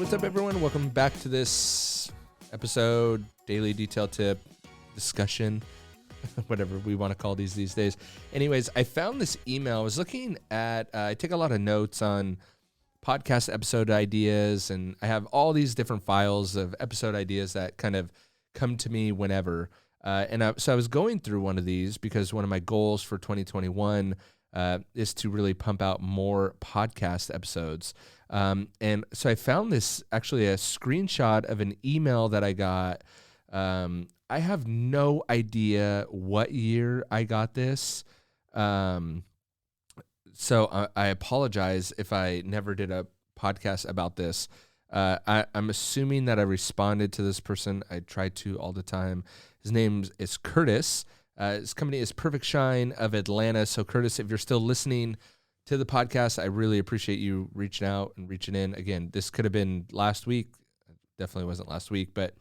What's up, everyone? Welcome back to this episode, daily detail tip, discussion, whatever we want to call these days. Anyways, I found this email. I was looking at, I take a lot of notes on podcast episode ideas, and I have all these different files of episode ideas that kind of come to me whenever. So I was going through one of these because one of my goals for 2021 is to really pump out more podcast episodes. And so I found this, actually a screenshot of an email that I got. I have no idea what year I got this. So I apologize if I never did a podcast about this. I'm assuming that I responded to this person. I try to all the time. His name is Curtis. His company is Perfect Shine of Atlanta. So Curtis, if you're still listening to the podcast, I really appreciate you reaching out and reaching in. Again, this could have been last week. Definitely wasn't last week, but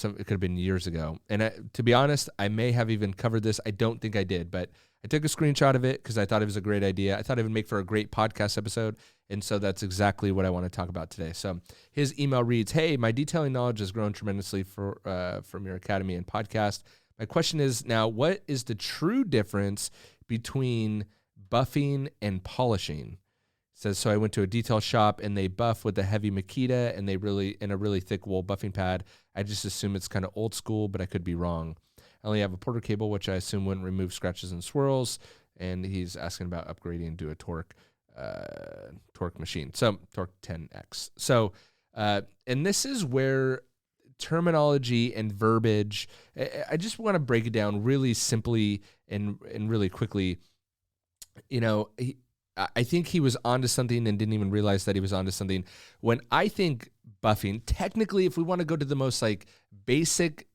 it could have been years ago. And to be honest, I may have even covered this. I don't think I did, but I took a screenshot of it because I thought it was a great idea. I thought it would make for a great podcast episode. And so that's exactly what I want to talk about today. So his email reads, "Hey, my detailing knowledge has grown tremendously from your academy and podcast. My question is now, what is the true difference between buffing and polishing?" It says, "So I went to a detail shop and they buff with a heavy Makita and in a really thick wool buffing pad. I just assume it's kind of old school, but I could be wrong. I only have a Porter cable, which I assume wouldn't remove scratches and swirls." And he's asking about upgrading to a torque machine. So torque 10X. So, and this is where terminology and verbiage, I just want to break it down really simply and really quickly. You know, I think he was onto something and didn't even realize that he was onto something. When I think buffing, technically, if we want to go to the most like basic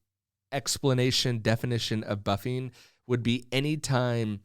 definition of buffing, would be anytime,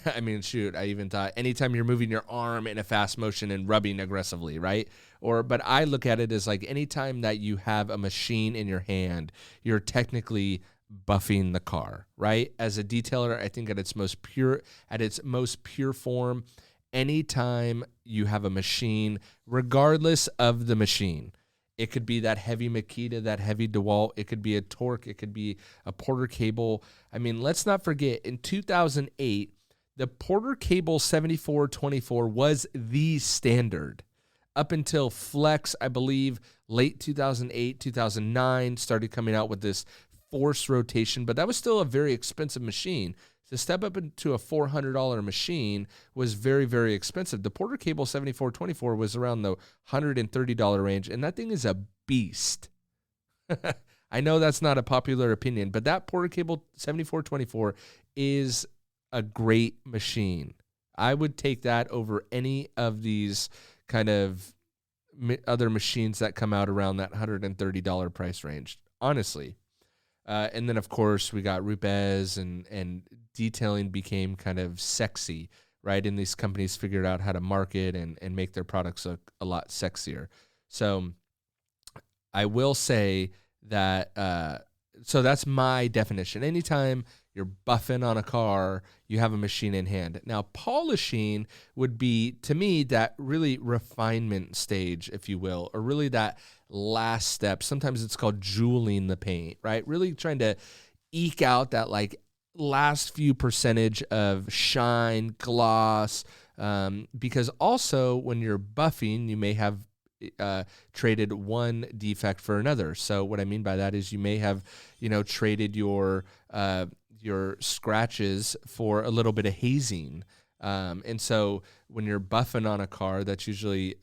I mean, shoot, I even thought anytime you're moving your arm in a fast motion and rubbing aggressively, right? But I look at it as like anytime that you have a machine in your hand, you're technically buffing the car, right? As a detailer, I think at its most pure form, anytime you have a machine, regardless of the machine, it could be that heavy Makita, that heavy DeWalt, it could be a torque, it could be a Porter cable. I mean, let's not forget, in 2008, the Porter cable 7424 was the standard. Up until Flex, I believe, late 2008, 2009, started coming out with this force rotation, but that was still a very expensive machine. To step up into a $400 machine was very, very expensive. The Porter cable 7424 was around the $130 range, and that thing is a beast. I know that's not a popular opinion, but that Porter cable 7424 is a great machine. I would take that over any of these kind of other machines that come out around that $130 price range, honestly. And then, of course, we got Rupes and detailing became kind of sexy, right? And these companies figured out how to market and make their products look a lot sexier. So I will say that, so that's my definition. Anytime you're buffing on a car, you have a machine in hand. Now, polishing would be, to me, that really refinement stage, if you will, or really that last step. Sometimes it's called jeweling the paint, right? Really trying to eke out that like last few percentage of shine, gloss, because also when you're buffing, you may have traded one defect for another. So what I mean by that is you may have, traded your scratches for a little bit of hazing. And so when you're buffing on a car, that's usually,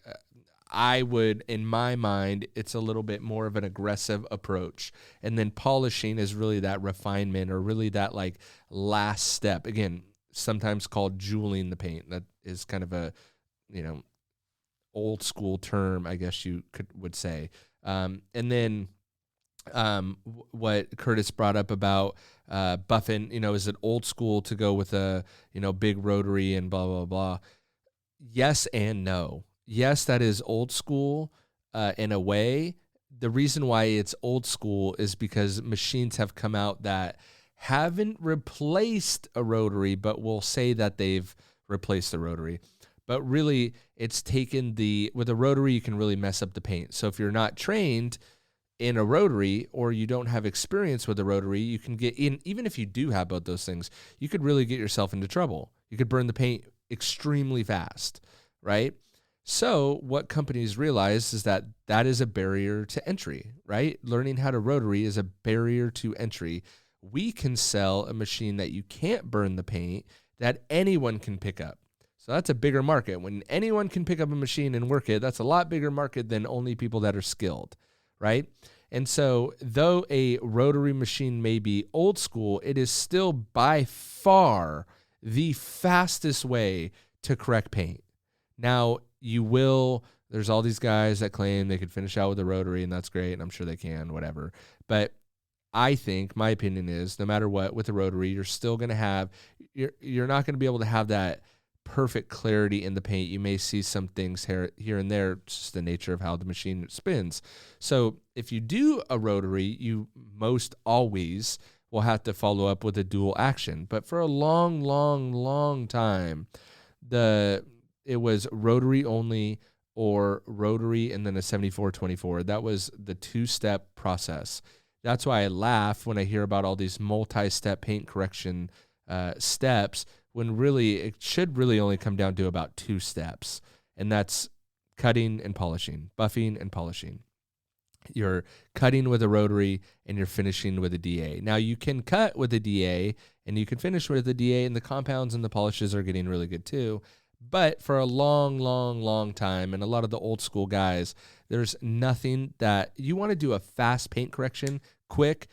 in my mind, it's a little bit more of an aggressive approach. And then polishing is really that refinement or really that like last step. Again, sometimes called jeweling the paint. That is kind of a, old school term, I guess you would say. And then what Curtis brought up about buffing, is it old school to go with a, big rotary and blah, blah, blah. Yes and no. Yes, that is old school in a way. The reason why it's old school is because machines have come out that haven't replaced a rotary, but will say that they've replaced the rotary. but really it's taken with a rotary, you can really mess up the paint. So if you're not trained in a rotary or you don't have experience with a rotary, you can get in, even if you do have both those things, you could really get yourself into trouble. You could burn the paint extremely fast, right? So what companies realize is that that is a barrier to entry, right? Learning how to rotary is a barrier to entry. We can sell a machine that you can't burn the paint, that anyone can pick up. So that's a bigger market. When anyone can pick up a machine and work it, that's a lot bigger market than only people that are skilled, right? And so though a rotary machine may be old school, it is still by far the fastest way to correct paint. Now, there's all these guys that claim they could finish out with a rotary, and that's great, and I'm sure they can, whatever. But I think, my opinion is, no matter what, with a rotary, you're still going to have, you're not going to be able to have that perfect clarity in the paint. You may see some things here and there, just the nature of how the machine spins. So if you do a rotary, you most always will have to follow up with a dual action. But for a long, long, long time, it was rotary only or rotary and then a 74-24. That was the two-step process. That's why I laugh when I hear about all these multi-step paint correction steps, when really it should really only come down to about 2 steps, and that's cutting and polishing, buffing and polishing. You're cutting with a rotary and you're finishing with a DA. Now you can cut with a DA and you can finish with a DA, and the compounds and the polishes are getting really good too. But for a long, long, long time, and a lot of the old school guys, there's nothing that you want to do a fast paint correction, quick,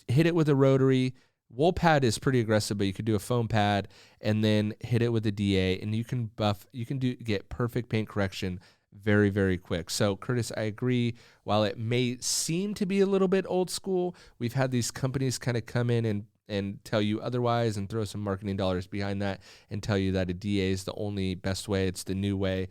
hit it with a rotary. Wool pad is pretty aggressive, but you could do a foam pad and then hit it with a DA, and you can get perfect paint correction very, very quick. So Curtis, I agree. While it may seem to be a little bit old school, we've had these companies kind of come in and tell you otherwise and throw some marketing dollars behind that and tell you that a DA is the only best way. It's the new way.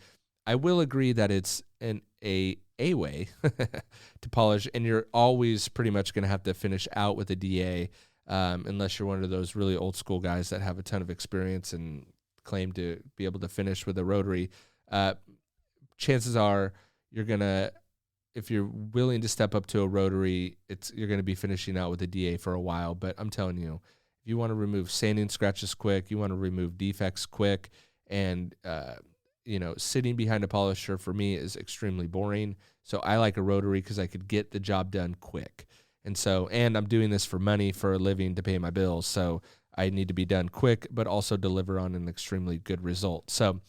I will agree that it's a way to polish, and you're always pretty much going to have to finish out with a DA. Unless you're one of those really old school guys that have a ton of experience and claim to be able to finish with a rotary, chances are if you're willing to step up to a rotary, you're going to be finishing out with a DA for a while. But I'm telling you, if you want to remove sanding scratches quick, you want to remove defects quick, and sitting behind a polisher for me is extremely boring. So I like a rotary because I could get the job done quick. And I'm doing this for money, for a living, to pay my bills. So I need to be done quick, but also deliver on an extremely good result. So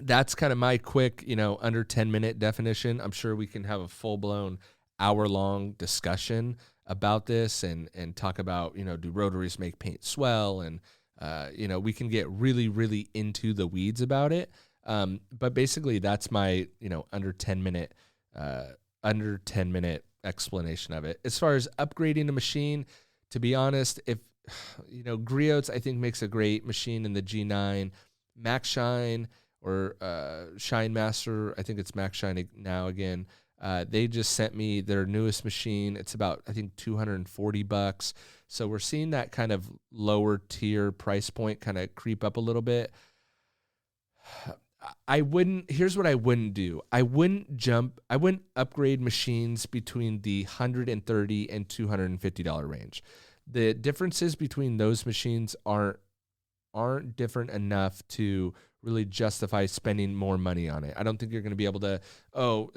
that's kind of my quick, under 10-minute definition. I'm sure we can have a full-blown hour-long discussion about this and talk about, do rotaries make paint swell? And, we can get really, really into the weeds about it. But basically that's my, under 10-minute explanation of it. As far as upgrading a machine, to be honest, if Griots I think makes a great machine in the G9. Max Shine or Shine Master, I think it's Max Shine now again. They just sent me their newest machine. It's about, I think, $240. So we're seeing that kind of lower tier price point kind of creep up a little bit. Here's what I wouldn't do. I wouldn't upgrade machines between the $130 and $250 range. The differences between those machines aren't different enough to really justify spending more money on it. I don't think you're going to be able to,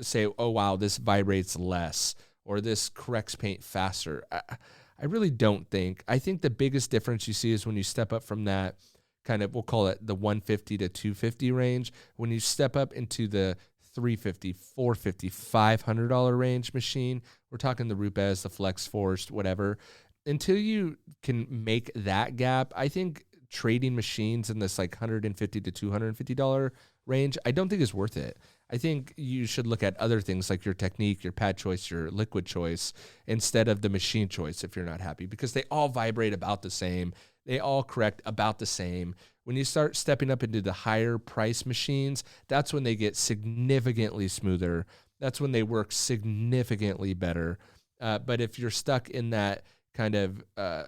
say, oh, wow, this vibrates less or this corrects paint faster. I really don't think. I think the biggest difference you see is when you step up from that kind of, we'll call it the $150 to $250 range. When you step up into the $350, $450, $500 range machine, we're talking the Rupes, the Flex Force, whatever. Until you can make that gap, I think trading machines in this like $150 to $250 range, I don't think is worth it. I think you should look at other things like your technique, your pad choice, your liquid choice, instead of the machine choice if you're not happy, because they all vibrate about the same. They all correct about the same. When you start stepping up into the higher price machines, that's when they get significantly smoother. That's when they work significantly better. But if you're stuck in that kind of, I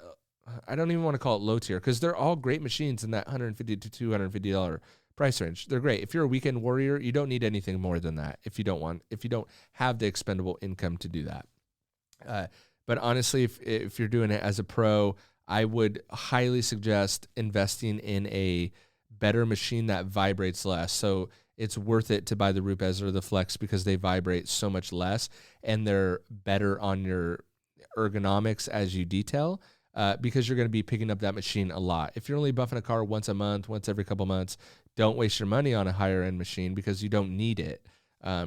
don't even want to call it low tier, because they're all great machines in that $150 to $250 price range. They're great. If you're a weekend warrior, you don't need anything more than that. If you don't have the expendable income to do that. But honestly, if you're doing it as a pro, I would highly suggest investing in a better machine that vibrates less. So it's worth it to buy the Rupes or the Flex because they vibrate so much less and they're better on your ergonomics as you detail, because you're going to be picking up that machine a lot. If you're only buffing a car once a month, once every couple months, don't waste your money on a higher end machine because you don't need it.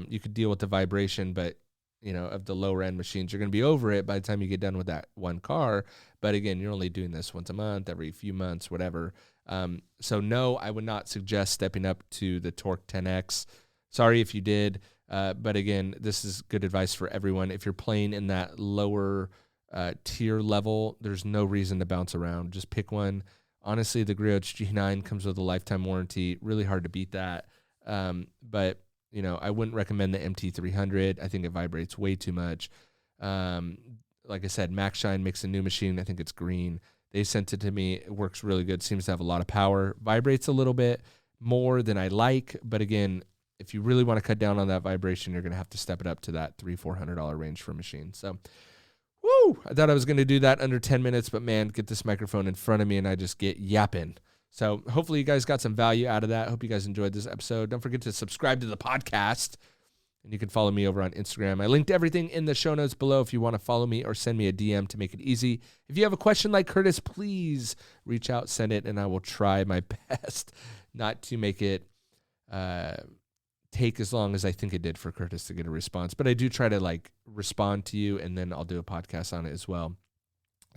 You could deal with the vibration, but of the lower end machines, you're going to be over it by the time you get done with that one car. But again, you're only doing this once a month, every few months, whatever. So no, I would not suggest stepping up to the Torque 10X. Sorry if you did. But again, this is good advice for everyone. If you're playing in that lower tier level, there's no reason to bounce around. Just pick one. Honestly, the Griotch G9 comes with a lifetime warranty. Really hard to beat that. But I wouldn't recommend the MT300. I think it vibrates way too much. Like I said, Max Shine makes a new machine. I think it's green. They sent it to me. It works really good. Seems to have a lot of power. Vibrates a little bit more than I like. But again, if you really want to cut down on that vibration, you're going to have to step it up to that $300-$400 range for a machine. So, woo! I thought I was going to do that under 10 minutes, but man, get this microphone in front of me and I just get yapping. So hopefully you guys got some value out of that. Hope you guys enjoyed this episode. Don't forget to subscribe to the podcast. And you can follow me over on Instagram. I linked everything in the show notes below if you want to follow me or send me a DM to make it easy. If you have a question like Curtis, please reach out, send it, and I will try my best not to make it take as long as I think it did for Curtis to get a response. But I do try to respond to you, and then I'll do a podcast on it as well.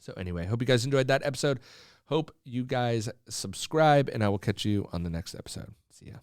So anyway, hope you guys enjoyed that episode. Hope you guys subscribe, and I will catch you on the next episode. See ya.